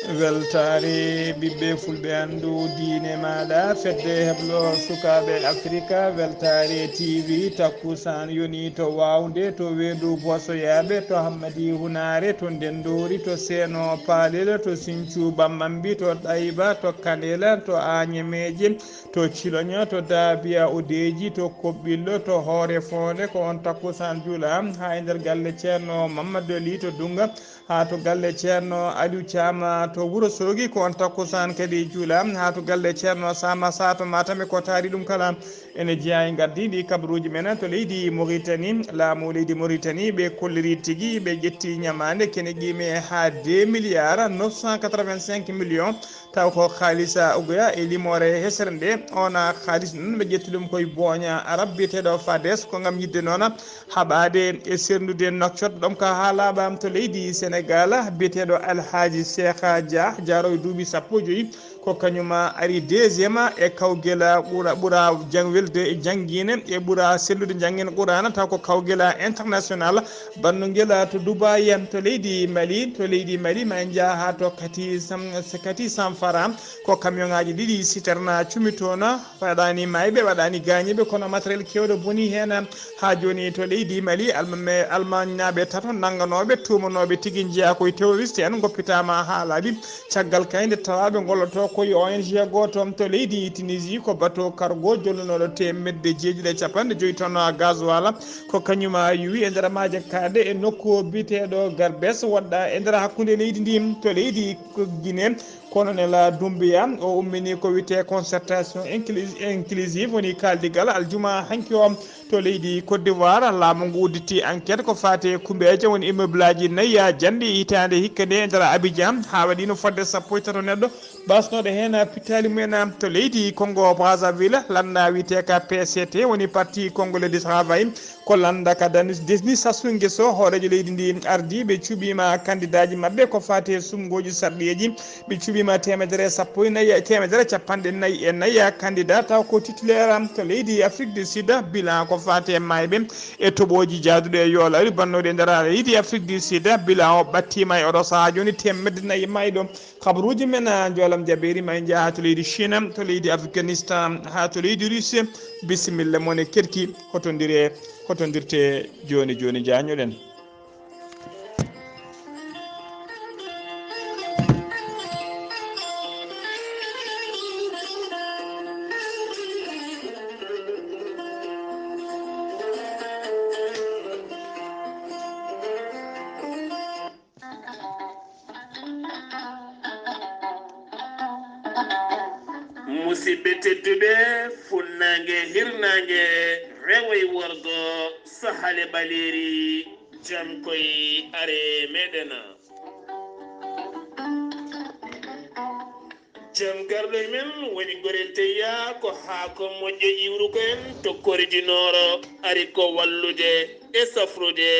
weltare ɓiɓɓe fulɓe anndu diine maɗa fedde heblo sukaɓe africa weltare tv takkusan yoni to wawde to weedu bosoyaɓe to hammadi hunare to ndendori to seeno paalel to sinthiou bammambi to ɗayba to kanela to añemeje to ciloña to dabiya odeji to koɓɓillo to hoore fonde ko on takkusan juula ha e nder galle ceerno mamadou ly to dunga ha to galle ceerno aliou thiama to wuuro sogui ko on takkusan kadi juula ha to galle ceerno sama sato matame ko taari ɗum kala ene jeeya e gaddi ɗi kabaruuji men to leydi mauritanie laamu leydi mauritanie ɓe kolliri tigui ɓe ƴetti ñamade kene qime ha 2 milliards 985 millions taw ko haalisa ogoya e limore hesere nde ona haalis noon ɓe ƴetti ɗum koye booña arab biyeteɗo fades ko gam yidde noon haɓade e sernude nokcoto ɗum ka ha laaɓam to leydi sénégal biyeteɗo alhaji cheikha dia jaaroye duuɓi sappo joyyi ko kañuma ari deuxiéme e kawguela ɓuura welde e jangguine e ɓuura sellude jangguine qurana taw ko kawguela international bannoguela to dubayi to leydi mali ma en jaa ha to kati sanfara ko camion ngaji ɗiɗi citerna cumi toon waɗani mayɓe waɗani gañiɓe kono matériel kewɗo boni hen ha joni to leydi mali almanaɓe tato nangganoɓe tumanoɓe tigui jeeya koye terroriste en goppitama ha laaɓi caggal kayde tawaɓe golloto koye ONG goto to leydi Tunisie ko bateau cargo jollunoɗo temedde jeeɗiɗi capanɗe joyyi tonnes gasoil ko kañuma yuwi e nder maaje kaade e nokku biteɗo garbes woɗɗa e nder hakkude leydi ndi to leydi Guinée colonel Doumbouya o ummini ko wiyete concertation inclusive woni kaldigal aljuma hanki o to leydi Côte d'Ivoire laamu ngu udditti enquête ko fate kumbeje woni immeuble aji nayyi ha jande hitande hikka nde e nder Abidjan ha waɗino fodde sappo e tato neɗɗo basnoɗo hen pittali mumen to leydi Congo Brazzaville landa wiyete ka PCT woni parti congolais du travail ko landa ka desni sasu gueso hoorejo leydi ndi ardi ɓe cuuɓima candidat ji mabɓe ko fate sumgoji sarɗiyeji ɓe cuuɓima temedere sappo e nayyi temedere capanɗe nayyi e nayyi candidat taw ko titulaire to leydi Afrique du Sud bilan ko fate mayɓe e toɓoji jaaduɗo e yoolari bannoɗe e nder leydi Afrique du Sud bilan o ɓattima e oɗo saaha joni temedde nayyi mayɗo kabaruji men joolam jaɓeri ma en jaa ha to leydi Chine to leydi Afghanistan ha to leydi Russie bisimilla mone kerki hotodirte joni jañoɗen. musidɓe tedduɓe funnangue hirnangue rewoye worgo sahale ɓaleri jam koye are meɗen jam garɗo e men woni gorel teya ko haako moƴƴo iwru ko en to koridinoro ari ko wallude e safrude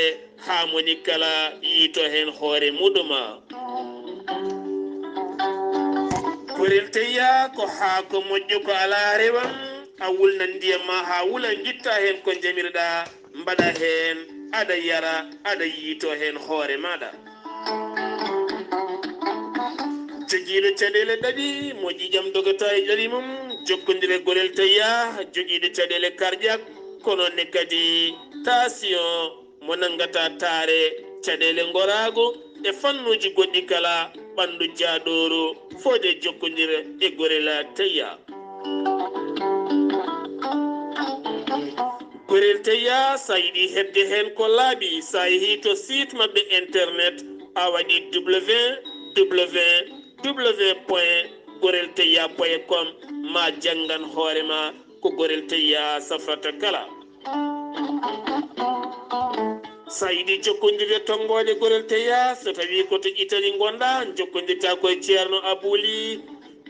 ha moni kala yiito hen hoore muɗuma gorel teya ko haako moƴƴo ko ala rewan a wulna ndiyam ma ha wula guitta hen ko jamirɗa mbaɗa hen aɗa yara aɗa yiito hen hoore maɗa joguiɗo caɗele ɗaɗi mo ƴiƴam dogata e ƴaɗi mum jokkodire gorel teya joguiɗo caɗele cardiaque kono ne kadi tension mo nangata taare caɗele gorago e fannuji goɗɗi kala ɓandu jaaɗoru fode jokkodire e gorela teya gorel teya sa yiɗi hebde hen ko laaɓi sa yeehi to site mabɓe internet a waɗi www.gorelteya.com ma janggan hoorema ko gorel teya safrata kala sa yiɗi jokkodirde tonggode gorel teya so tawi koto Italie gonɗa jokkodirta koye ceerno Abouli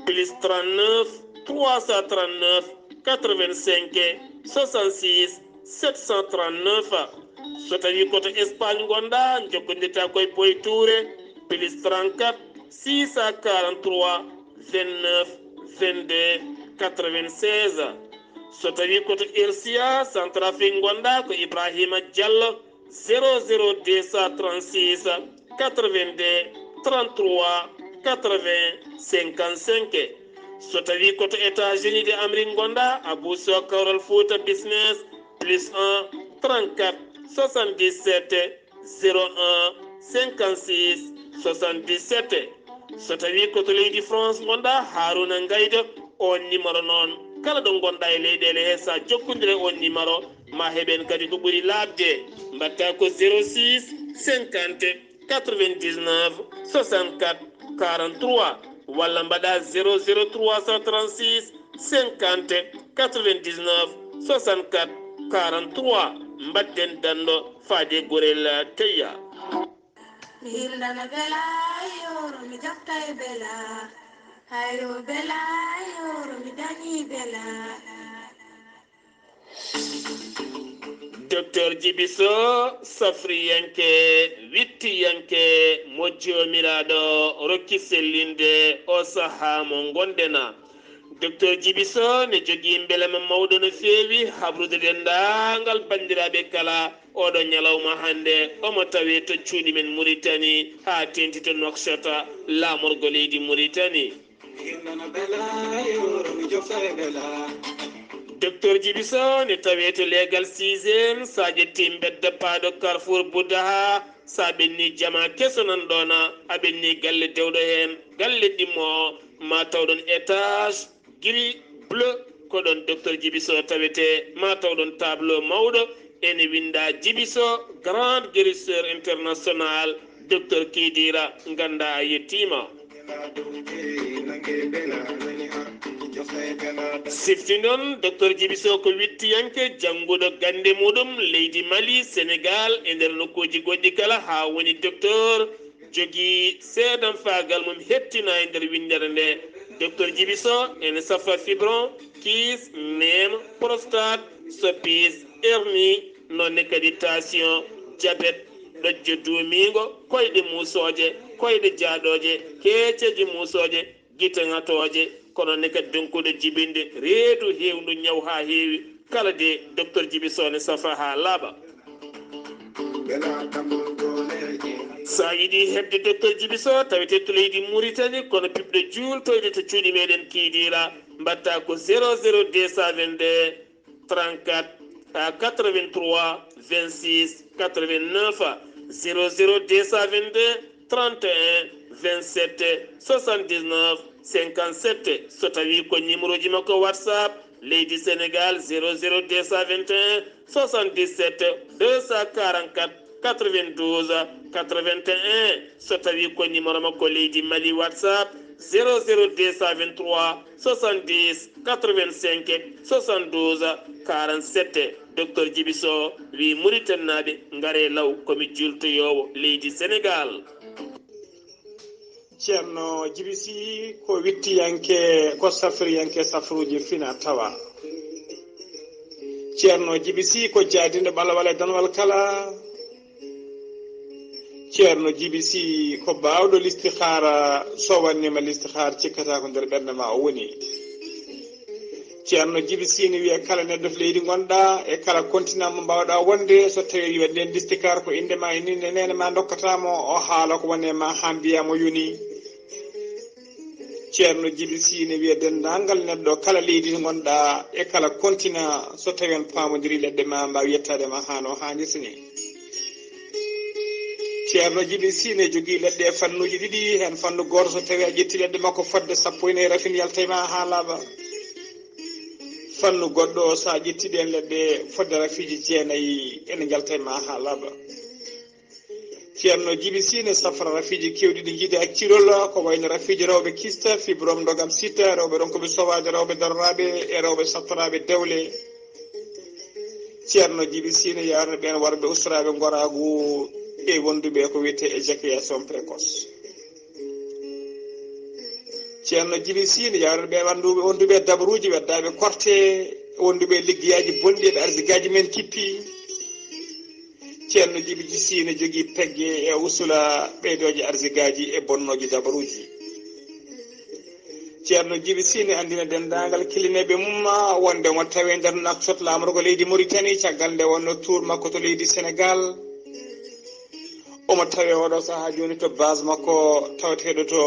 plus 39 339 85 66 739 so tawi koto Espagne gonɗa jokkodirta koye Boy Touré plus 34 643 29 22 96 so tawi koto Irsia Centrafrique gonɗa ko Ibrahima Diallo 00 236 82 33 80 55 so tawi koto États-Unis de Amérique gonɗa Abou Sow Kawral Fouta business +1 34 77 01 56 77 so tawi koto leydi France gonɗa Haruna Gaydo on numéro noon kala ɗo gonɗa e leyɗele he sa jokkodire on numéro ma heɓen kadi ko ɓuuri labde mbatta ko 06 50 99 64 43 walla mbaɗa 00336 50 99 64 43 mbadden danɗo faade gorel teyya mi hirnana bela yoro mi jofta e bela hayro bela yoro mi dañi bela docteur Djibiso safriyanke wittiyanke mo jomiraɗo rokki sellinde o saaha mo gondena docteur Djibiso ne jogui beelema mawɗo no feewi habrude dendagal bandiraɓe kala oɗo ñalawma hannde omo tawi to cuuɗi men Mauritanie ha tentito Nouakchott lamorgo leydi Mauritanie docteur Djibiso ne tawi to leegal 6e sa ƴetti bedda paaɗo Carrefour Boudaha sa ɓenni jama keso nan ɗona a ɓenni galle dewɗo hen galle ɗimmo ma tawɗon étage gris bleu koɗon docteur Djibiso tawete ma tawɗon tableau mawɗo ene winda Djibiso grande guérisseur international docteur Kidira ganda a yettima sifti noon docteur Djibiso ko wittiyanke jannguɗo gande muɗum leydi Mali Sénégal e nder nokkuji goɗɗi kala ha woni docteur jogui seedan fagal mum hettina e nder windere nde docteur Djibiso ene safa fibron kiis neme prostate soppis hernie nonne kadi tension diabète ɗojjo duumigo koyɗe musoje koyɗe jaaɗoje keeceji musoje guite ŋatoje kono ne kadi donkuɗo jibinde reedu hewndu ñaw ha heewi kala de docteur Djibiso ne safa ha laaɓa sa yiɗi hebde docteur Djibiso tawete to leydi Mauritanie kono piɓɗo juultoyde to cuuɗi meɗen kiidira mbatta ko 00222 34 83 26 89 00222 31 27 79 57 so tawi ko numéro ji makko WhatsApp leydi Sénégal 00221 77 244 92 81 so tawi ko numéro makko leydi Mali WhatsApp 00223 70 85 72 47 docteur Djibiso wi Mauritanaɓe ngare law komi jultoyowo leydi Sénégal ceerno Djibisi ko wittiyanke ko safriyanke safruji fina tawa ceerno Djibisi ko jaadinde ɓalawal e danwal kala ceerno Djibisi ko bawɗo listihara so wannima listihar cikkata ko nder ɓerde ma o woni ceerno Djibisi ne wiya kala neɗɗo to leydi gonɗa e kala continent mo mbawɗa wonde so tawi waɗɗen listihar ko indema e ninde nene ma dokkatamo o haala ko wone ma ha mbiyamo yoni ceerno Djibisi ne wiya dendagal neɗɗo kala leydi to gonɗa e kala continent so tawi on pamodiri leɗɗe ma mbawi yettade ma hano hannirtini ceerno Djibisi ne jogui leɗɗe e fannuji ɗiɗi hen fannu goto so tawi a ƴetti leɗɗe makko fodde 14 rafin yaltayma ha laaɓa fannu goɗɗo sa ƴetti ɗen leɗɗe fodde rafiji 9 ene jaltayma ha laaɓa ceerno Djibisi ne safra rafiji kewɗi ɗi jiiɗi accirol ko wayno rafiji rewɓe kista fibrom dogam sitta rewɓe ɗon koɓe sowade rewɓe darraɓe e rewɓe sattoraɓe dewle ceerno Djibisi ne yarno ɓen warɓe ustaraɓe goragu e wonduɓe ko wiyete éjaculation précoce ceerno Djibisi ne yarno ɓe wonduɓe dabaruji weddaɓe korte wonduɓe ligguiyaji bonɗi eɓe arsigaji men kippi ceerno Djibisi ne jogui pegge e usula ɓeydoje arsigaji e bonnoji dabaruji ceerno Djibisi ne andina dendagal kilineɓe mum wonde mo tawi nder Nouakchott lamorgo leydi Mauritanie caggal nde wonno tour makko to leydi Sénégal omo tawi oɗo saaha joni to base makko taweteɗo to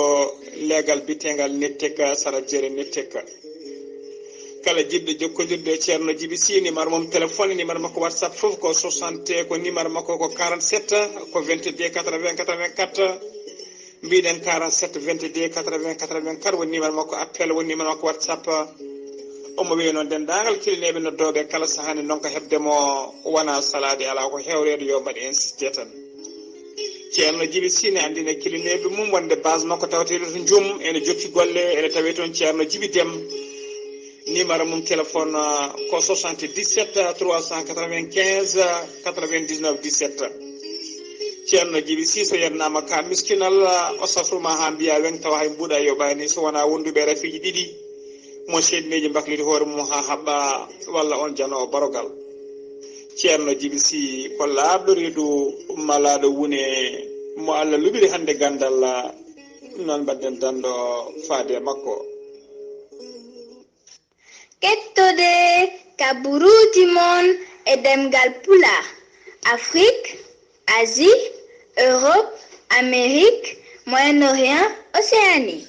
leegal bitengal netteka sara jeere netteka kala jiɗɗo jokkodirde e ceerno Djiby Sy numéro mom téléphone numéro makko whatsapp fof ko 60 ko numéro makko ko 47 ko 22 80 84 mbiɗen 47 22 80 84 woni numéro makko appel woni numéro makko whatsapp omo wiye noon dendagal kilineɓe noddoɓe kala sahani noon ko hebdemo wona salade ala ko hewrede yo mbaɗi insisté tan ceerno Djiby Sy ne andine kilineɓe mum wonde base makko tawateɗo to joom ene jokki golle ene tawi toon ceerno Djiby Déme numéro mum téléphone ko 77 395 99 17 ceerno Djiby Sy so yennama ka miskinal o safruma ha mbiya wen tawa hay mbuuɗa yoɓani so wona wonduɓe rafiji ɗiɗi mo seedneji bakliti hoore mum ha haɓɓa walla on janowo barogal ceerno Djiby Sy ko laaɓɗo reedu malaɗo wune mo Allah luɓiri hannde Ganndal noon mbadden danɗo faade makko kettode kabaruuji mon e ɗemngal pulaar Afrique, Asie, Europe, Amérique, Moyen-Orient, Océanie.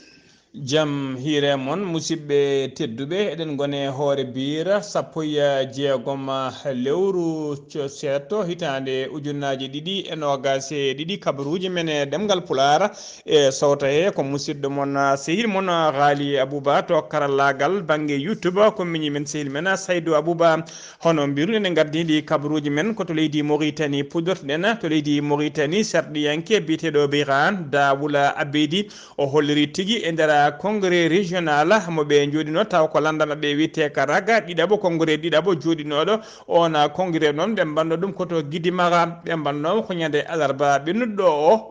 Jam hiire mon musidɓe tedduɓe eɗen gone hoyre-biir sappo e jeegom lewru seeɗto hitande ujunnaji ɗiɗi e nogas e ɗiɗi kabaruuji men e ɗemngal pulaar e sawta he ko musidɗo mon sehil mon Ghalii Abuu Bah to karallagal banggue YouTube ko miñi men sehil men Saydou Abou Bah hono mbiru enen gardiɗi kabaruuji men ko to leydi Mauritanie pudortoɗen to leydi Mauritanie sarɗiyanke biteɗo Biran Dawle Abedi o holliri tigui e nder congrès régional moɓe joɗino taw ko landa mabɓe wiite ka raga ɗiɗaɓo congrès ɗiɗaɓo joɗinoɗo on congrès noon ɓe mbanno ɗum koto guidimaga ɓe mbanno ko ñande alarba ɓennuɗo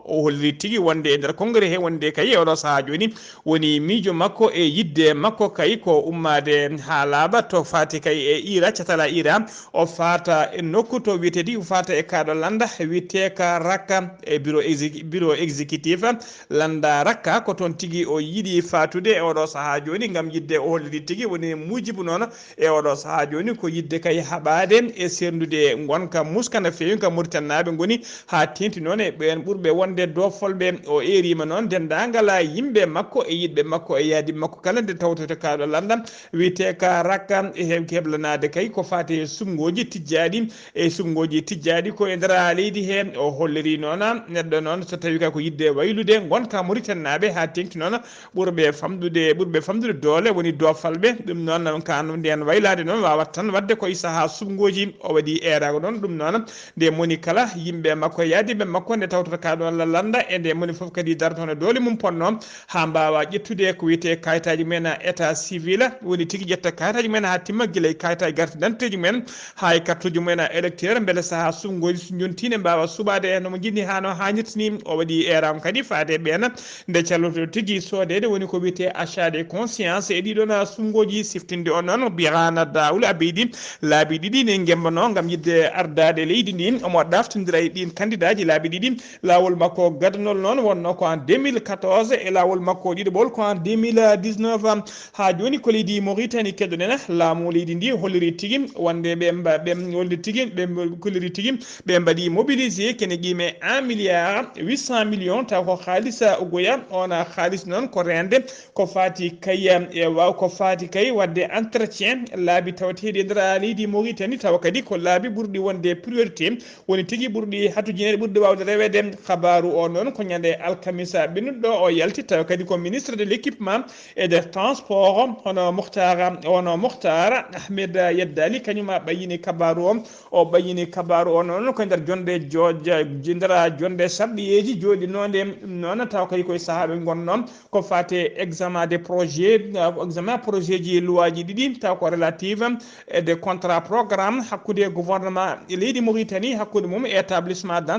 o holliri tigui wonde e nder congrès he wonde kay oɗo saaha joni woni miijo makko e yidde makko kay ko ummade ha laaɓa to faati kay e ira catala ira o fata e nokku to wiyetedi o fata e kaɗo landa wiite ka rakka e bureau exécutif landa rakka ko toon tigui o yiiɗi fatude e oɗo saaha joni gam yidde o holliri tigui woni mujibu noon e oɗo saaha joni ko yidde kay haɓade e serdude gonka muska no fewi ka Mauritannaɓe goni ha tenti noon e ɓen ɓurɓe wonde dofolɓe o erima noon dendagal yimɓe makko e yiɗɓe makko e yaadi makko kala nde tawtoto kaɗo landa wiite ka rakka e heblanade kay ko fati e sumgoji tijjaɗi e sumgoji tijjaɗi ko e nder leydi he o holliri noon neɗɗo noon so tawi ka ko yidde waylude gonka Mauritannaɓe ha tenti noon ɓurɓe famdude doole woni dofalɓe ɗum noon kanu nden waylade noon wawat tan wadde koye saaha sumgoji o waɗi erago noon ɗum noon nde moni kala yimɓe makko e yaadiɓe makko nde tawtata kaɗon landa e nde moni foof kadi darto hono doole mum ponno ha mbawa ƴettude ko wiyete kayitaji men état civil woni tigui ƴetta kayitaji men ha timma guila e kayitaji carte d'identité men ha e cartuji men électeur beele saaha sumgoji so jontine mbawa suɓade nomo jinni hano hannirtini o waɗi erago kadi faade ɓen nde calloto tigui sodede woni ko wiyete achat de conscience e ɗiɗon sumgoji siftinde on noon mbiyana Dawle Abedi laabi ɗiɗi ne gembano gam yidde ardade leydi ndi omo ɗaftodira e ɗin candidat ji laabi ɗiɗi lawol makko gadanol noon wonno ko en 2014 e lawol makko ɗiɗaɓol ko en 2019 ha joni ko leydi Mauritanie keddoɗen laamu leydi ndi holliri tigui wonde ɓe holliri tigui ɓe kolliri tigui ɓe mbaɗi mobilisé kene qime 1 milliard 800 millions taw ko haalisa ugoya on haalis noon ko rende ko fati kay e waw ko fati kay wadde entretien laabi tawateɗi e nder leydi Mauritanie tawa kadi ko laabi ɓurɗi wonde priorité woni tigui ɓurɗi hatujinede ɓurɗi wawde rewede habaru o noon ko ñande alkamisa ɓennuɗo o yalti tawa kadi ko ministre de l' équipement et des transports hono Mokhtar Ahmed Yeddali kañuma ɓayini kabaru o ɓayini kabaru o noon ko nder jonde sarɗiyeji joɗinode noon tawa kadi koye saahaɓe gonnon ko fate examen des projets examen projet ji loi ji ɗiɗi taw ko relative e des contrats programme hakkude gouvernement leydi Mauritanie hakkude mum établissement d'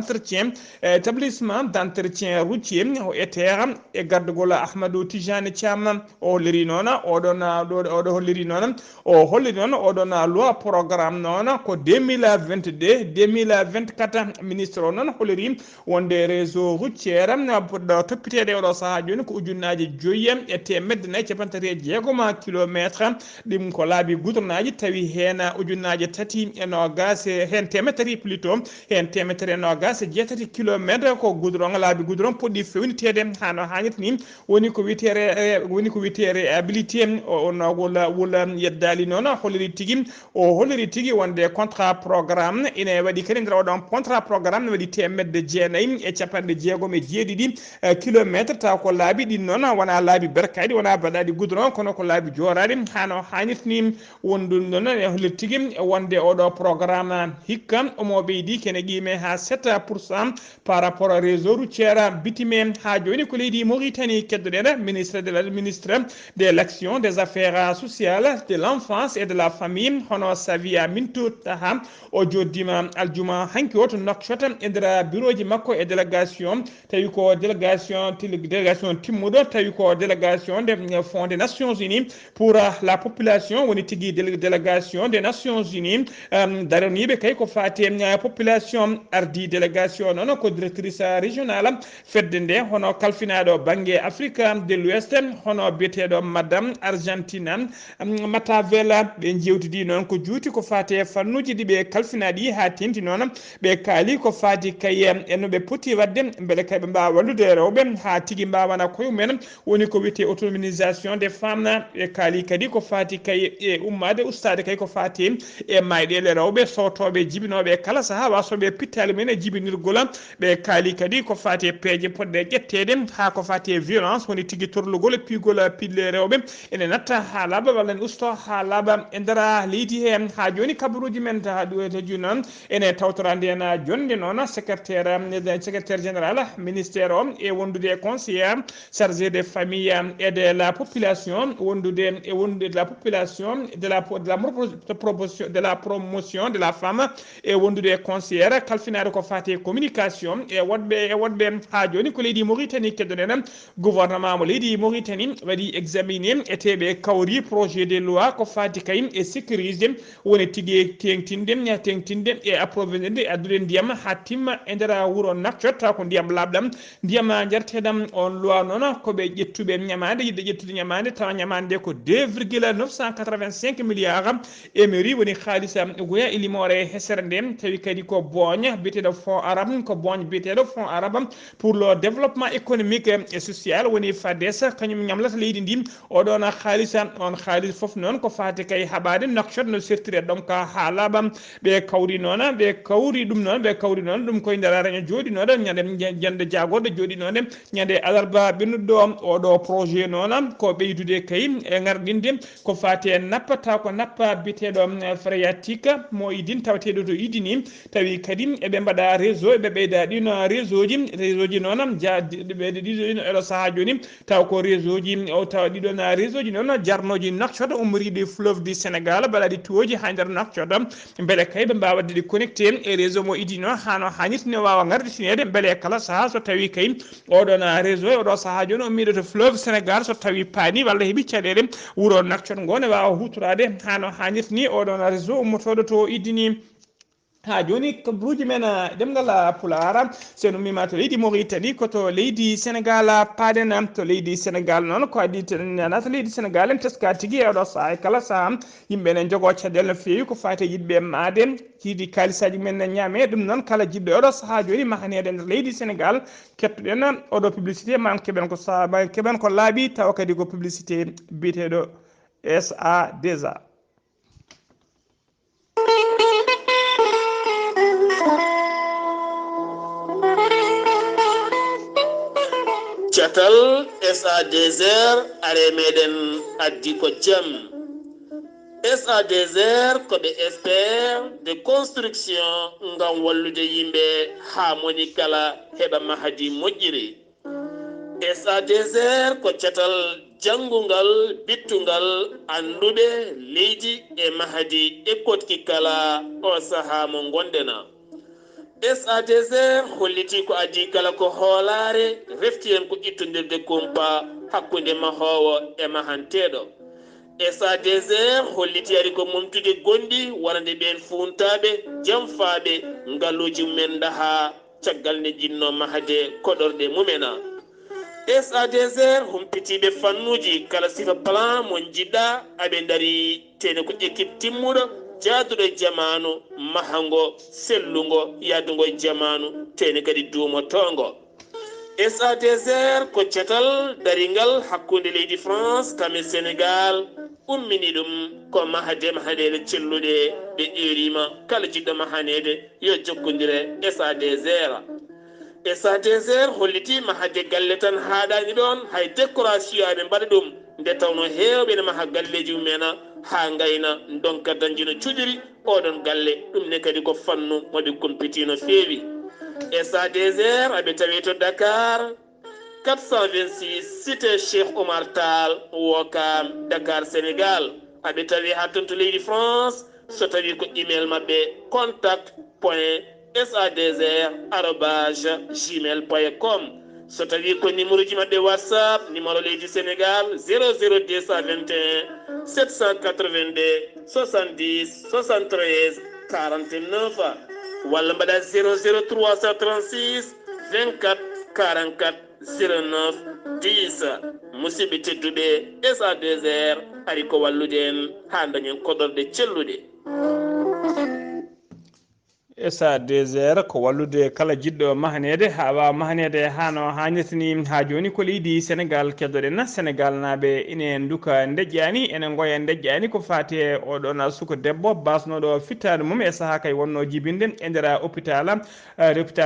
entretien routier o ETR e gardugol Ahmadou Tijani Thiam o holliri noon oɗo holliri noon oɗon loi programme noon ko 2022 2024 ministre o noon holliri wonde réseau routiére poɗɗo toppitede oɗo saaha joni ko ujunnaji joyi e temedde nayi capantati e jeegoma kilométre ɗum ko laabi goudronnaji tawi hen ujunaje tati e nogas hen temedde tati plutôt hen temedde tati e nogas e jeetati kilométre ko goudron laabi goudron poɗɗi fewnitede hano hannirta ni woni ko wiyete réhabilité o nogol wula yeddali noon holliri tigui wonde contrat programme ine waɗi kadi nder oɗon contrat programme ne waɗi temedde jeenayyi e capanɗe jeegom e jeeɗiɗi kilométre taw ko laabi ɗin noon wona laabi berkaɗi wona baɗaɗi goudron kono ko laabi joraɗi hano hannirta ni wonɗum noon e holliri tigui wonde oɗo programme hikka omo ɓeydi kene qime ha 7% par rapport au réseau routière bitime ha joni ko leydi Mauritanie keddoɗen ministre de l'action des affaires sociales de l'enfance et de la famille hono Savia Mintou Taha o joddima aljuma hanki o to Nouakchott e nder bureau ji makko e délégation tawi ko délégation timmuɗo tawi ko délégation des fonds des Nations Unies pour la population woni tigui délégation des Nations Unies daraniɓe kay ko fati population ardi délégation noon ko directrice régionale fedde nde hono kalfinaɗo banggue Afrique de l'Ouest hono biyeteɗo madame Argentina Matavela ɓe jewtidi noon ko juuti ko fati fannuji ɗiɓe kalfinaɗi ha tenti noon ɓe kaali ko fati kay eno ɓe poti wadde beele kay ɓe mbawa wallude rewɓe ha tigui mbawana koye mumen woni ko wiyete autonomisation des femmes ɓe kaali kadi ko fati kay e ummade ustade kay ko fati e mayɗele rewɓe sowtoɓe jibinoɓe kala saaha wasoɓe pittali mumen e jibinirgol ɓe kaali kadi ko fati peeje poɗɗe ƴettede ha ko fati violence woni tigui torlugol e pigol pille rewɓe ene natta ha laaɓa walla en usto ha laaɓa e nder leydi he ha joni kabaruuji men ta joni noon ene tawtora nden jonde noon secrétaire général ministère o e wondude conseillère chargé des familles et de la population wondude de la population de la promotion de la femme e wondude conseillère kalfinade ko fati communication e wodɓe ha joni ko leydi Mauritanie keddoɗen gouvernement mo leydi Mauritanie waɗi examiné e teɓe kawri projet de loi ko fati kay e sécurisé woni tigui tengtinde e approvisionnement e addude ndiyam ha timma e nder wuuro Nouakchott ko ndiyam labɗam ndiyam jarteɗam on loi noon koɓe ƴettuɓe ñamade yidde ƴettude ñamade tawa ñamade ko 2,985 milliards emery woni haalisa goya e limore hesere nde tawi kadi ko bogne biyeteɗo fonds arabe ko bogne biyeteɗo fonds arabe pour le développement économique et social woni FADES kañum ñamlata leydi ndi oɗon haalisa on haalis foof noon ko fati kay haɓade Nouakchott no sertire donc ha laaɓa ɓe kawri noon ɗum koye nder araño jooɗinoɗo ñande jagorɗo jooɗinoɗe ñande alarba ɓennuɗo oɗo projet noon ko ɓeydude kay e garɗinde ko fati e nappata ko nappa biteɗo phréatique mo idine tawateɗo to idini tawi kadi eɓe mbaɗa réseau eɓe ɓeyda ɗino réseau ji noon ɗiɗo eɗo saaha joni taw ko réseau ji tawa ɗiɗon réseau ji noon jarnoji Nouakchott ummoriɗi fleuve du Sénégal mbaɗaɗi tuwoji ha nder Nouakchott beele kay ɓe mbawa wadde connecté e réseau mo idino hano hannirta ne wawa garditinede beele kala saaha so tawi kay oɗon réseau e oɗo saaha joni ummiɗo to fleuve Sénégal so tawi paani walla heeɓi caɗele wuuro Nouakchott ngo ne wawa hutorade hano hannirta ni oɗon réseau ummotoɗo to idini ha joni kabaruuji men ɗemngal pulaar sen ummima to leydi Mauritanie koto leydi Sénégal paaɗen to leydi Sénégal noon ko adi nata leydi Sénégal en teska tigui oɗo saaha e kala saaha yimɓe ne jogo caɗele no fewi ko fati yidɓe maade jiidi kalisaji men ñaame ɗum noon kala jiɗɗo oɗo saaha joni mahanede nder leydi Sénégal kettoɗen oɗo publicité ma keɓen ko sahaba keɓen ko laaɓi tawa kadi ko publicité biteɗo SA2A. Cellal SA2R are meɗen addi ko jaam SA2R ko ɓe expert de construction ngam wallude yimɓe ha moni kala heɓa mahadi moƴƴiri. SA2R ko cellal janngungal bittungal anduɓe leydi e mahadi ekkotki kala o saaha mo gondena. SA2R holliti ko adi kala ko hoolare refti en ko ittodirde kumpa hakkunde mahowo e mahanteɗo. SA2R holliti ari ko momtude gondi warande ɓen funtaɓe jamfaɓe ngalluji mumen daha caggal nde jinno mahade koɗorɗe mumena. SADSR humpitiɓe fannuji kala sifa plan mo jiɗɗa aɓe dari tene ko équipe timmuɗo jaaduɗo jamanu mahango sellugo yaadugo jamanu tene kadi duumotongo. SADSR ko cetal daringal hakkunde leydi France kame Sénégal ummini ɗum ko mahade mahaɗele celluɗe ɓe ƴeerima kala jiɗɗo mahanede yo jokkodire SADSR. SADSR holliti mahade galle tan haɗani ɗon hay décoration aɓe mbaɗa ɗum nde tawno hewɓe ne maha galleji mumena ha gayna donka dañjino cuɗiri oɗon galle ɗum ne kadi ko fannu moɓe compétino feewi. SADSR aɓe tawi to Dakar 426 cité Cheikh Oumar Tall Ouakam Dakar Sénégal. aɓe tawi ha toon to leydi France so tawi ko email mabɓe contact.sadr@gmail.com. so tawi ko numéro ji mabɓe WhatsApp numéro leydi Sénégal 00221 782 70 73 49 walla mbaɗa 00336 24 44 09 10. musidɓe tedduɓe SADSR ari ko wallude en ha dañen koɗorɗe celluɗe. SADSR ko wallude kala jiɗɗo mahanede ha wawa mahanede hano hannirtini ha joni ko leydi Sénégal keddoɗen Sénégal naɓe ine duka deƴƴani ene goya deƴƴani ko fati e oɗon suko debbo basnoɗo fittade mum e saaha kay wonno jibinde e nder hôpital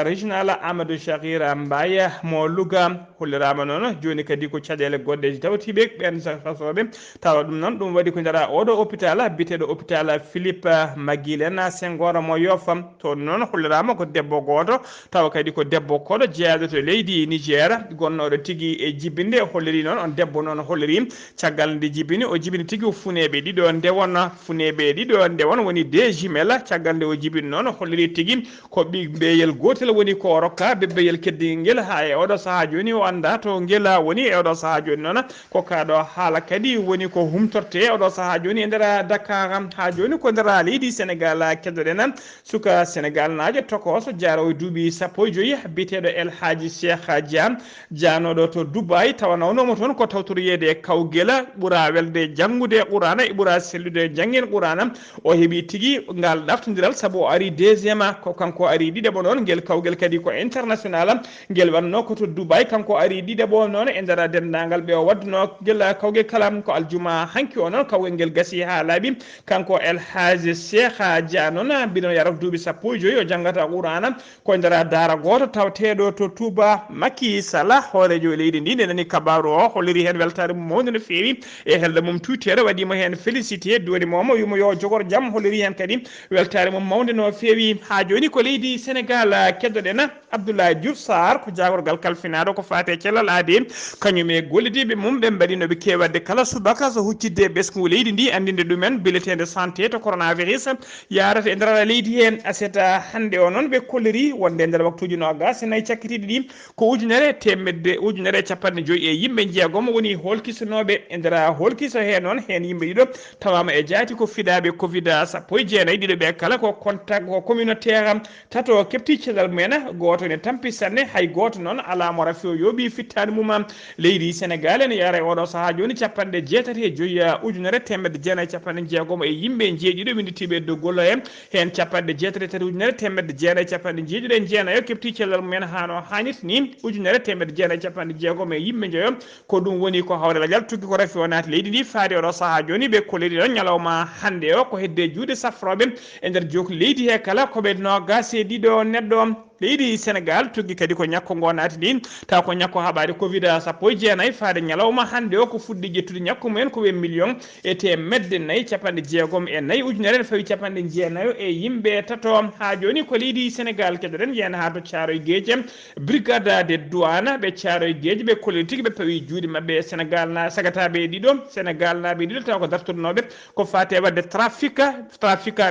régional Amadou Chakir Mbaye mo Louga hollirama noon joni kadi ko caɗele goɗɗe tawtiɓe ɓen fasoɓe tawa ɗum noon ɗum waɗi ko nder oɗo hôpital biteɗo hôpital Philippe Maguilen Senghor mo Yoffam to noon hollirama ko debbo goto tawa kadi ko debbo koɗo jeeyaɗo to leydi Niger gonnoɗo tigui e jibinde holliri noon on debbo noon holliri caggal nde jibini o jibini tigui funeɓe ɗiɗo ndewon funeɓe ɗiɗo ndewon woni deux jumelles caggal nde o jibini noon holliri tigui ko ɓiɓɓeyel gotel woni ko rokka ɓiɓɓeyel keddigel ha e oɗo saaha joni o anda to guela woni e oɗo saaha joni noon ko kaɗo haala kadi woni ko humtorte oɗo saaha joni e nder Dakar ha joni ko nder leydi Sénégal keddoɗen suka Sénégal naajo tokoso jaro e duuɓi sappo e joyyi biteɗo El Hadji Cheikh Dia janoɗo to Dubai tawanawnomo toon ko tawtoriyede e kawguela ɓuura welde janggude qur'ana e ɓuura sellude jangguel qur'ana o heeɓi tigui ngal ɗaftodiral saabu o ari deuxiéme ko kanko ari ɗiɗaɓo noon guel kawguel kadi ko international guel wanno ko to Dubai kanko ari ɗiɗaɓo noon e nder dendagal ɓe o wadduno guel kawguel kala ko aljuma hanki o noon kawguel guel gasi ha laaɓi kanko El Hadji Cheikh Dia noon mbiɗon yara duuɓi sappo e joyyi o janggata qur'ana ko nder daara goto tawteɗo to Touba Macky Sall hoorejo leydi ndi nde nani kabaru o holliri hen weltare mum mawde no fewi e helde mum tutere waɗimo hen félicité doni momo yumo yo jogor jaam holliri hen kadi weltare mum mawde no fewi ha joni ko leydi Sénégal keddoɗen Abdoulaye Diouf Sarr ko jagorgal kalfinaɗo ko fate Cellal aade kañum e gollidiɓe mum ɓe mbaɗinoɓe kewatde kala subaka so huccidde ɓesgu leydi ndi andinde ɗumen biletede santé to coronavirus yarata e nder leydi he aseta hannde o noon ɓe kolliri wonde nder waktuji nogas nayyi cakkitiɗi ɗi ko ujunere capanɗe joyyi e yimɓe jeegom woni holkisanoɓe e nder holkiso he noon hen yimɓe ɗiɗo tawama e jaati ko fiɗaɓe covid sappo e jeenayyi ɗiɗo ɓe kala ko contact ko communautaire tato kefti cellal mumen goto ne tampi sanne hay goto noon ala mo rafi o yooɓi fittade mum leydi Sénégal ene yara e oɗo saaha joni capanɗe jeetati e joyyi ujunere temedde jeenayyi capanɗe jeegom e yimɓe jeeɗiɗo winditiɓe doggollo hen capanɗe jeetati tati ujunere temedde jeenayyi capanɗe jeeɗiɗo e jeenayyo kefti cellal mumen hano hannirta ni ujunere temedde jeenayyi capanɗe jeegom e yimɓe jeeyo ko ɗum woni ko hawre ladial tugui ko rafi o naati leydi ndi faade oɗo saaha joni ɓe kolliri ɗon ñalawma hannde o ko hedde juuɗe safroɓe e nder jokki leydi he kala koɓe nogas e ɗiɗo neɗɗo leydi Sénégal tuggi kadi ko ñakko ngo naati ɗin taw ko ñakko haɓade covid sappo e jeenayyi faade ñalawma hannde o ko fuɗɗi ƴettude ñakku mumen ko ɓe million e temedde nayyi capanɗe jeegom e nayyi ujunere ne fawi capanɗe jeenayyo e yimɓe tato ha joni ko leydi Sénégal keɗoɗen yiyana ha to Thiaroye Guédje brigade de douane ɓe Thiaroye Guédje ɓe kolliri tigui ɓe pawi juuɗe mabɓe Sénégal na sagataɓe ɗiɗo Sénégal naɓe ɗiɗo taw ko dartonoɓe ko fate wadde trafic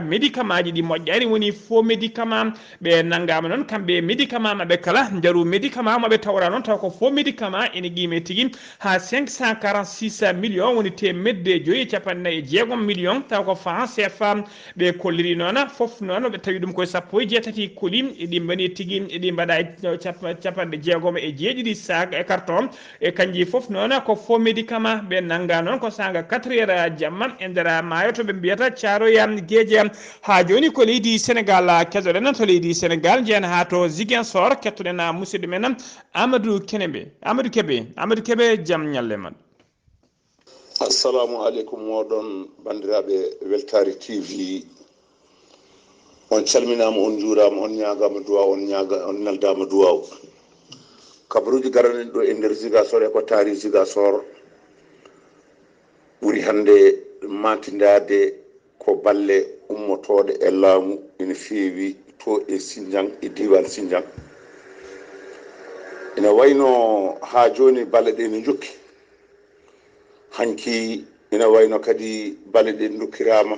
médicament ji ɗi moƴƴani woni faux médicament ɓe nanggama noon kamɓe médicament maɓe kala jaru médicament maɓe tawra noon taw ko fo médicament ene guime tigui ha 546 millions woni temedde joyyi capannayyi e jeegom millions taw ko franc CFA ɓe kolliri noon foof noon ɓe tawi ɗum koye sappo e jeetati colis eɗi mbani tigui eɗi mbaɗa capanɗe jeegom e jeeɗiɗi sac e carton e kanji foof noon ko faux médicament ɓe nangga noon ko sanga 4 heures jamma e nder maayo to ɓe mbiyata Thiaroye Guédie ha joni ko leydi Sénégal keɗoɗen to leydi Sénégal jeena ha to Ziguinchor kettoɗen musidɗo men Amadou Keɓe jaam ñalle man. Assalamu aleykum moɗon bandiraɓe Weltaare TV, on calminama, on juurama, on ñagama duwaw, on naldama duwaw. kabaruuji garanen ɗo e nder Ziguinchor e ko taari Ziguinchor ɓuuri hannde matidade ko balle ummotoɗe e laamu ina feewi to e Sindian e diwan Sindian. ina wayno ha joni balle ɗe ne jokki hanki, ina wayno kadi balle ɗe dokkirama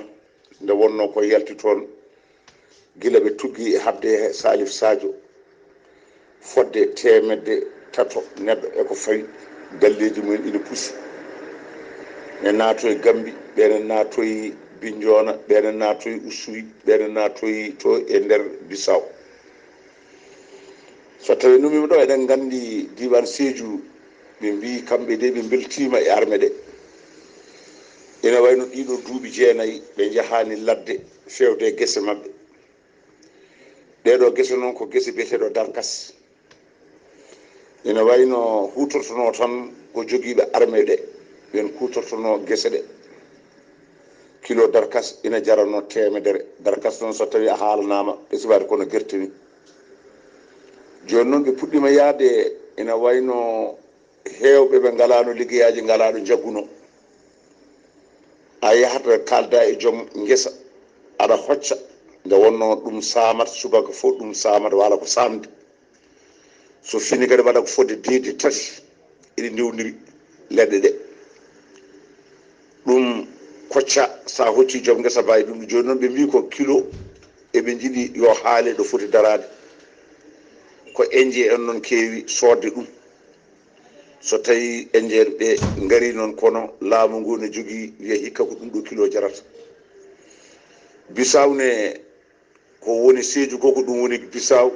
nde wonno ko yalti toon gila ɓe tuggi e habde Salif Sadio fodde temedde tato neɗɗo eko fawi galleji mumen ina pusi, ɓe natoye Gambi, ɓene natoye Bignona, ɓene natoye Oussouye, ɓene natoye to e nder Bissaw. so tawi numima ɗo eɗen gandi diwan Sédhiou ɓe mbi kamɓe de ɓe beltima e arme ɗe. ina wayno ɗiɗo duuɓi jeenayyi ɓe jahani ladde fewde guese mabɓe. ɗeɗo guese noon ko guese biyeteɗo darkas. ina wayno hutortono tan ko joguiɓe armé ɗe ɓen kutortono guese ɗe. kilo darkas ina jarano temedere. darkas noon so tawi a haalanama ɓesibade kono guerte ni. joni noon ɓe puɗɗima yaade, ina wayno hewɓe ɓe ngalano liggeyaji ngalaɗo jagguno. a yahata kalda e joom guesa aɗa hocca nde wonno ɗum samata subaka fof, ɗum samata wala ko samde. so fini kadi waɗa ko fodde deedi tati ina dewdiri leɗɗe ɗe. ɗum kocca sa hocci joom guesa mbawi ɗum. joni noon ɓe mbi ko kilo eɓe jiiɗi yo haale ɗo foti darade, ko enje en noon keewi sodde ɗum. so tawi enje ɓe ngari noon kono laamu ngu ne jogui wiya hikka ko ɗum ɗo kilo jarata. Bissaw ne ko woni Sédhiou ko ɗum woni Bissaw.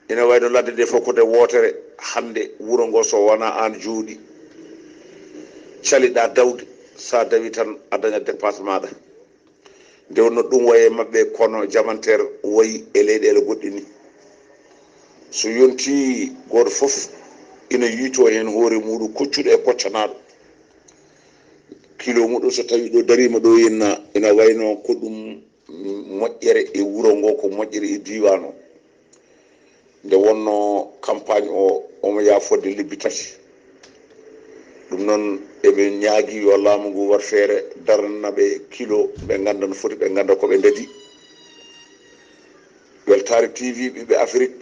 ina wayno ladde ɗe fof ko de wotere. hande wuuro ngo so wona an jooɗi caliɗa dawde, sa dawi tan a dañat dépasse maɗa. nde wonno ɗum waye mabɓe kono jamantere wayi e leyɗele goɗɗi ni. so yonti goto foof ina yiito hen hoore muɗum koccuɗo e koccanaɗo. kilo muɗum so tawi ɗo darima ɗo henna, ina wayno ko ɗum moƴƴere e wuuro ngo, ko moƴƴere e diwan o. nde wonno campagne o omo yaa fodde lebbi tati. ɗum noon eɓe ñaagui yo laamu ngu wat feere daranaɓe kilo ɓe ganda no foti, ɓe ganda koɓe daadi. Weltaare TV ɓiɓɓe Afrique,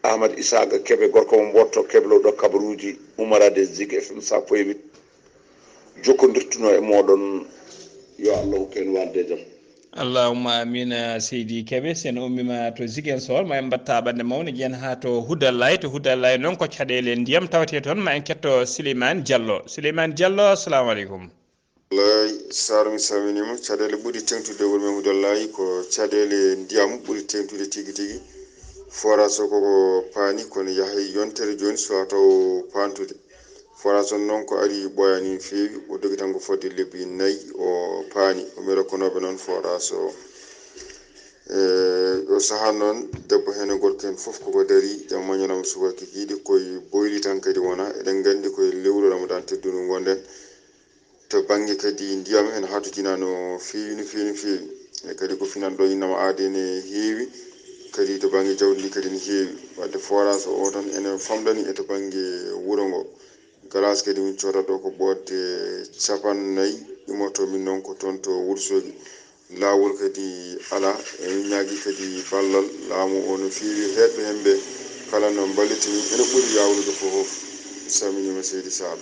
Ahmad Isaga Keɓe, gorko mo mbotto kebloɗo kabaruuji umarade Zik FM 100.8. jokkodirtuno e moɗon, yo Allah hokku walde jaam. Allahumma amina seydi Keɓe. sen ummima to Ziguinchor ma en mbatta ɓande mawne jen ha to Houdallay. to Houdallay noon ko caɗele ndiyam tawate toon. ma en ketto Souleymane Diallo. assalamu aleykum. wallahi Saro mi salminima. caɗele ɓuuri tengtude wuro men Houdallay ko caɗele ndiyam ɓuuri tengtude tigui tigui. forage o koko paani kono yahay yontere joni so taw pantude. forage on noon ko ari ɓoyani feewi, o dogi tan ko fodde lebbi 4 o paani. omi rokkunoɓe noon forage o. o saaha noon debbo hen e gorko hen foof koko daari e mañanama subaka kikiɗe koye boyli tan kadi wona. eɗen gandi koye lewru Ramadan teddudu gonɗen. to banggue kadi ndiyam en hatotina no feewi no feewi no feewi. e kadi ko finan ɗo innama aade ne heewi, kadi to banggue jawdi ndi kadi ne heewi. wadde forage o tan ene famɗani e to banggue wuuro ngo. glace kadi min codat ɗo ko ɓodde 50 immoto min noon ko toon to Wourossogui. lawol kadi ala. emin ñaagui kadi ballal laamu o no feewi. heɗɓe hemɓe kala no ballitini ene ɓuuri yawnude fof. mi salminima seydi Sall.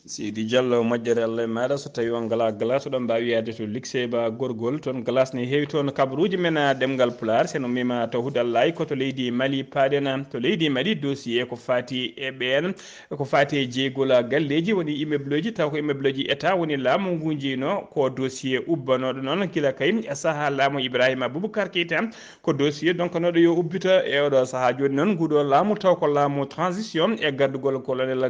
Sidi Diallo moƴƴere Allah e maɗa so tawi on gala glace oɗon mbawi yadde to lycée ba gorgol toon glace ne heewi toon kabaruuji men ɗemngal pulaar seno mima to hudallayi koto leydi Mali paaɗen to leydi Mali dossier ko fati e ɓen ko fati e jeygol galleji woni immeuble ji taw ko immeuble ji état woni laamu ngu jeyno ko dossier ubbanoɗo noon gila kay e saaha laamu Ibrahima Boubacar Keïta ko dossier donc noɗo yo ubbita e oɗo saaha joni noon nguɗo laamu taw ko laamu transition e gardugol colonel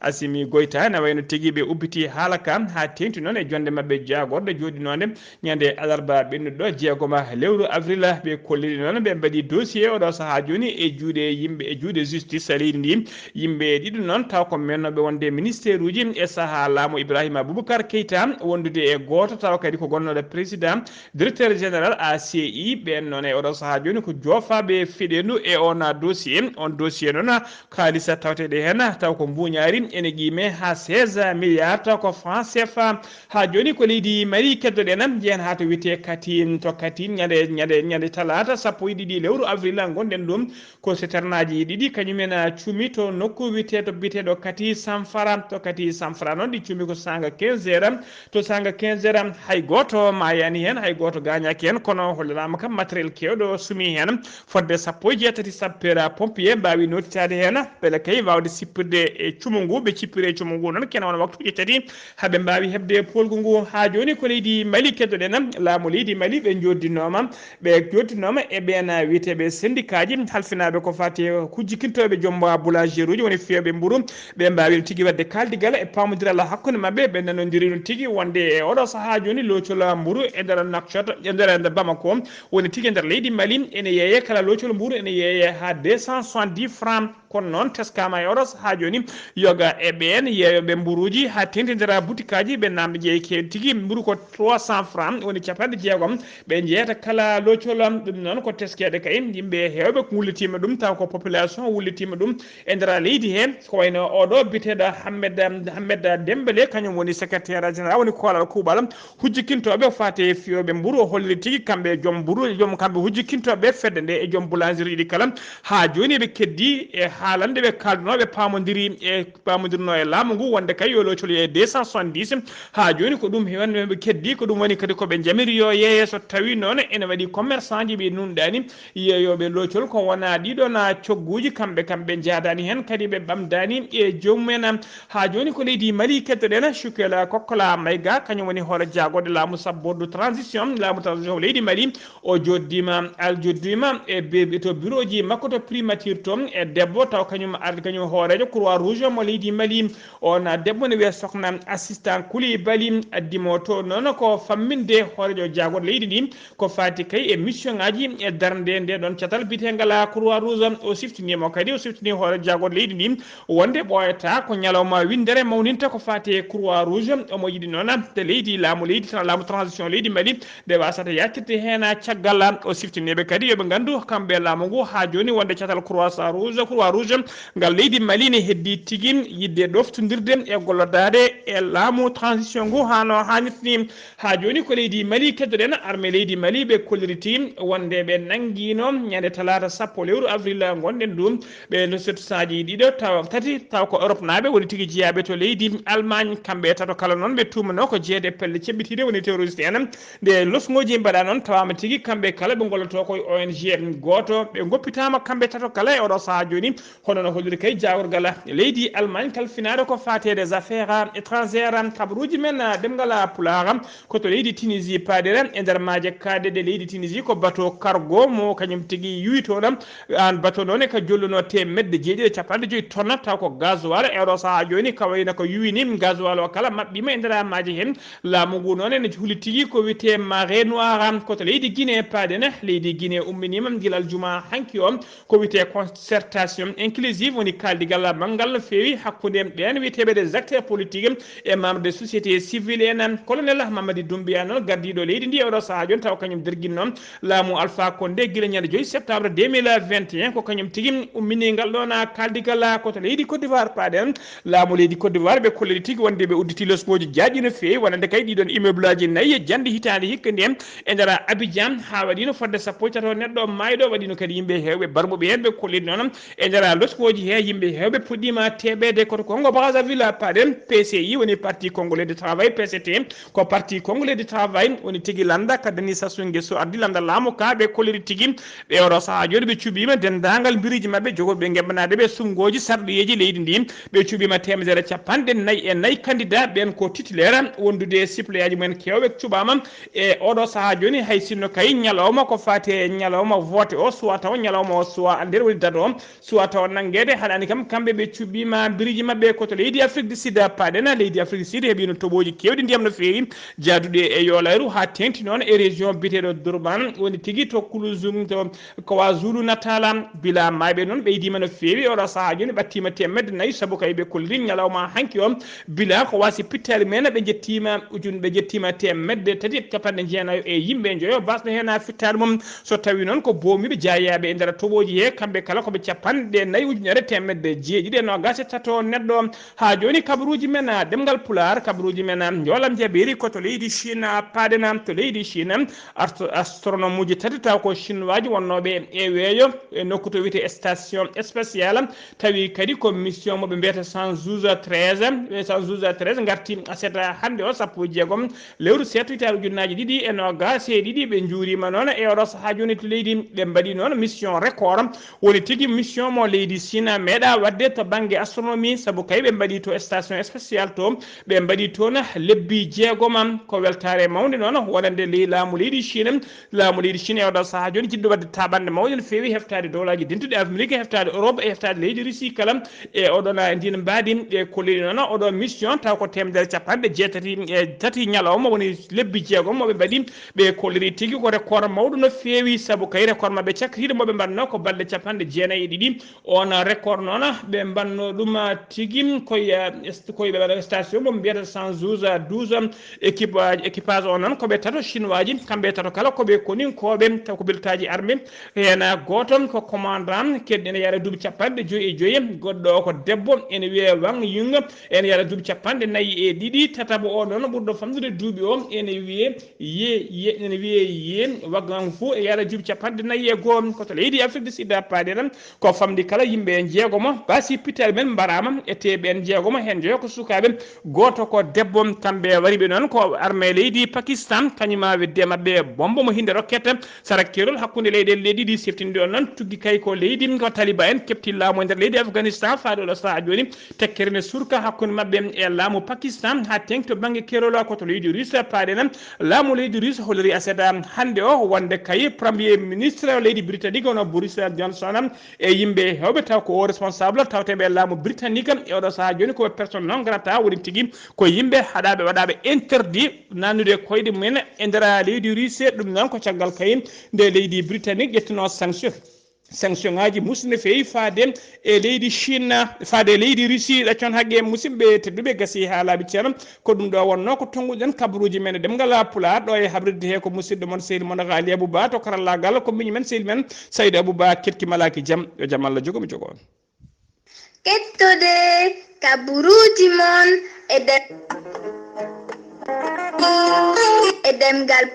Assimi Goïta ne wayno tigui ɓe ubbiti haala kam ha tengti noon e jonde mabɓe jagorɗo joɗinode ñande alarba ɓennuɗo jeegoma lewru avril ɓe kolliri noon ɓe mbaɗi dossier oɗo saaha joni e juuɗe yimɓe e juuɗe justice leydi ndi yimɓe ɗiɗo noon taw ko mennoɓe wonde ministére uji e saaha laamu Ibrahima Boubacar Keïta wondude e goto taw kadi ko gonnoɗo président directeur général ACI ɓen noon e oɗo saaha joni ko jofaɓe fiɗendu e on dossier noon kalisa tawteɗe hen taw ko mbuñari ene guime ha 16 milliards taw ko franc CFA ha joni ko leydi Mali keddoɗen jeen ha to wiyete Katin to Katin ñande talata sappo e ɗiɗi lewru avril gonɗen ɗum ko seternaji ɗiɗi kañumen cuumi to nokku biteɗo Kati Sanfara to Kati Sanfara noon ɗi cuumi ko sanga 15 heures to sanga 15 heures hay goto mayani hen hay goto gañaki hen kono hollirama kam matériel kewɗo suumi hen fodde sappo e jeetati sapeur pompier mbawi notitade hen beele kay wawde sippirde e cuumu ngu ɓe cippiri e cuumu ngu noon kene wona waktuji tati haaɓe mbawi hebde polgu ngu ha joni ko leydi Mali keddoɗen laamu leydi Mali ɓe joddinoma e ɓen wiyeteɓe syndicat ji halfinaɓe ko fati hujjikintoɓe jomba boulanger uji woni fewɓe mburu ɓe mbawi no tigui wadde kaldigal e pamodiral hakkude mabɓe ɓe nanodiri no tigui wonde e oɗo saaha joni locol mburu e nder Nouakchott e nder Bamako woni tigui e nder leydi Mali ene yeeye kala locol mburu ene yeeye ha 270 francs kono noon teskama e oɗo saaha joni yoga e ɓen yeeyoɓe mburuji ha tengtidira boutique aji ɓe namde jeeyi kew tigui mburu ko 300 francs woni capanɗe jeegom ɓe jeeyata kala locolam ɗum noon ko teskede kay yimɓe hewɓe ko wullitima ɗum taw ko population wullitima ɗum e nder leydi he ko wayno oɗo biteɗo Hammed Dembélé kañum woni secrétaire général woni kolal kuuɓal hujjikintoɓe fate fiyoɓe mburu o holliri tigui kamɓe joom mburu kamɓe hujjikintoɓe fedde nde e joom boulangerie ɗi kala ha joni ɓe keddi e haalande ɓe kaldunoɓe pamodirno e laamu ngu wonde kay yo locol ye 270 ha joni ko ɗum ɓe keddi ko ɗum woni kadi koɓe jamiri yo yeeye so tawi noon ene waɗi commerçant ji ɓe nunɗani yeeyoɓe locol ko wona ɗiɗon cogguji kamɓe jaadani hen kadi ɓe ɓamdani e jomumen ha joni ko leydi Mali keddoɗen Chukela Kokkola Mayga kañum woni hoore jagode laamu sabbordu transition leydi Mali o joddima e to bureau ji makko to primature toon e debbo taw kañum arde kañum hoorejo croix rouge mo leydi Mali on debbo ne wiye sokhna assistant Coulibaly addimo to noon ko famminde hoorejo jagode leydi ndi ko fati kay e mission ngaji e darde nde ɗon catal bitegal croix rouge o siftinimo kadi o siftini hoore jagode leydi ndi wonde ɓoyata ko ñalawma windere mawninta ko fati e croix rouge omo yiɗi noon te leydi laamu transition leydi Mali nde wasata yattirde hen caggal o siftiniɓe kadi yoɓe gandu kamɓe laamu ngu ha joni wonde catal croix rouge ngal leydi Mali ne heddi tigui yidde ɗoftodirde e gollodade e laamu transition ngu hano hannirtini ha joni ko leydi Mali keddoɗen armée leydi Mali ɓe kolliriti wonde ɓe nanguino ñande talata sappo lewru avril gonɗen ɗum ɓe no saji ɗiɗo taw ko Europe naɓe woni tigui jeeyaɓe to leydi Allemagne kamɓe tato kala noon ɓe tumano ko jeeyede pelle ceɓɓitiɗe woni terroriste en nde losgoji mbaɗa noon tawama tigui kamɓe kala ɓe golloto koye ONG goto ɓe goppitama kamɓe tato kala e oɗo saaha joni hono no holliri kay jawrgala leydi Allemagne kalfinaɗo ko fate des affaires étrangères kabaruuji men ɗemngal pulaar koto leydi Tunisie paaɗere e nder maaje kaɗeɗe leydi Tunisie ko bateau cargo mo kañum tigui yuyitoɗo an bateau noon ko jolluno temedde jeeɗiɗi capanɗe joyyi tonnes taw ko gasoil e oɗo saaha joni ka wayno ko yuwini gasoil o kala maɓɓima e nder maaje hen laamu ngu noon ene huuli tigui ko wiyete marée noire koto leydi Guinée paaɗene leydi Guinée umminima guilal juma hanki o ko wiyete concertation inclusive woni kaldigal manggal no feewi hakkude ɓen wiyeteɓe des acteurs politiques e membre des sociétés civiles en colonel Mamadi Doumbia noon gardiɗo leydi ndi oɗo saaha joni taw kañum derguinno laamu Alpha Condé guila ñande 2 septembre 2021 ko kañum tigui ummini ngal ɗon kaldigal koto leydi Côte d'Ivoire paaɗen laamu leydi Côte d'Ivoire ɓe kolliri tigui wonde ɓe udditi losgoji jaaƴi no feewi wonande kay ɗiɗon immeuble aji 4 jande hitande hikka ndiyam e nder Abidjan ha waɗino fodde sappo tato neɗɗo mayɗo waɗino kadi yimɓe hewɓe barmuɓe hen ɓe kolliri noon e nder ndera lotkoji he yimɓe hewɓe puɗɗima teɓede koto kongo brazzaville paɗen PCI woni parti congolais de travail PCT ko parti congolais de travail woni tigui landa kadani Sassou Nguesso ardi landa laamu ka ɓe kolliri tigui ɓe oɗo saaha joni ɓe cuɓima dendagal biriji mabɓe jogoɓe geɓɓanade ɓe sumgoji sarɗoyeji leydi ndi ɓe cuɓima temedere capanɗe nayyi e nayyi candidat ɓen ko titulaire wondude suppléant ji mumen kewɓe cuɓama e oɗo saaha joni hay sinno kay ñalawma ko fati e ñalawma vote o suwa taw ñalawma o suwa andere woni date o suwa taw nanguede haɗani kam kamɓe ɓe cuɓima biriji mabɓe koto leydi Afrique du Sud paɗena leydi Afrique du Sud heeɓino toɓoji kewɗi ndiyam no fewi jaduɗe e yolayru ha tengti noon e région biteɗo Durban woni tigui to Kuluzum to KwaZulu Natal bila mayɓe noon ɓeydima no fewi oɗo saaha joni ɓattima temedde nayyi saabu kay ɓe kolliri ñalawma hanki o bila ko wasi pittali men ɓe jettima ɓe jettima temedde tati capanɗe jeenayyo e yimɓe joyo basno hen ha fittade mum so tawi noon ko bomiɓe jayaɓe e nder toɓoji he kamɓe kala koɓe capanɗe nayyi ujunere temedde jeeɗiɗi e nogas e tato neɗɗo ha joni kabaruuji men ɗemngal pulaar kabaruuji men jolam jaɓiri koto leydi Chine paɗena to leydi Chine astronome uji tati taw ko chinois ji wonnoɓe e weeyo e nokku to wiyete station spéciale tawi kadi ko mission moɓe mbiyata 112 garti aseta hannde o sappo e jeegom lewru settoytaɗo ujunnaji ɗiɗi e nogas e ɗiɗi ɓe juurima noon e oɗo saaha joni to leydi ɓe mbaɗi noon mission record woni tigui mission mo leydi Chine meeɗa wadde to banggue astronomie saabu kay ɓe mbaɗi to station spécial to ɓe mbaɗi toon lebbi jeegom ko weltare mawde noon wonande laamu leydi Chine e oɗo saaha joni jiɗɗo wadde taɓande mawde no fewi heftade dowlaji dentuɗe Amérique heftade Europe e heftade leydi Russie kala e oɗon ndin mbaadi e kolliri noon oɗo mission taw ko temedere capanɗe jeetati e tati ñalawma woni lebbi jeegom moɓe mbaɗi ɓe kolliri tigui ko record mawɗo no fewi saabu kay record mabɓe cakkatiɗo moɓe mbanno ko balɗe capanɗe jeenayyi e ɗiɗi on record noon ɓe mbanno ɗum tigui koye station moɓe mbiyata 112 équipage o noon koɓe tato chinois ji kamɓe tato kala koɓe koninkoɓe taw ko biltaji armé hen goto ko commandant kedde ene yaara duuɓi capanɗe joyyi e joyyi goɗɗo o ko debbo ene wiye Wang Yung ene yaara duuɓi capanɗe nayyi e ɗiɗi tataɓo o noon ɓurɗo famdude duuɓi o ene wiye ye waggan fo e yaara duuɓi capanɗe nayyi e goho koto leydi Afrique du Sud paade tan ko famdi kala yimɓe jeegomo basi pittali men mbarama e teɓe en jeegomo hen joyo ko sukaɓe goto ko debbo kamɓe wariɓe noon ko armée leydi Pakistan kañuma wedde mabɓe bombe mo hinde roquette sarakkerol hakkude leyɗele leydi ɗi seftinde on noon tugui kay ko leydi ko taliba en kepti laamu e nder leydi Afghanistan faade oɗo saaha joni tekkere ne surka hakkude mabɓe e laamu Pakistan ha tengti to banggue kerol koto leydi Russe paade nan laamu leydi Russe holori aseda hande o wonde kay premier ministre leydi britannique ono Boris Johnson e yimɓe hewɓe taw ko o responsable tawteɓe laamu britannique e oɗo saaha joni koɓe personne non grata woni tigui ko yimɓe haɗaɓe waɗaɓe interdit nannude koyɗe mumen e nder leydi Russe ɗum noon ko caggal kay nde leydi britannique ƴettuno sanction ngaji musde fewi faade e leydi Chine faade e leydi Russie ɗaccon haqqe musidɓe tedduɓe gasi ha laaɓi ceerno ko ɗum ɗo wonno ko tonguɗen kabaruji men ɗemngal pulaar ɗo e habridde he ko musidɗo moon sehil moon Ghalii Abuu Bah to karallagal ko miñi men sehil men Saydou Abou Bah ketki malaki jaam yo jaam Allah jogomi jogo on kettode kabaruuji mon e ɗemngal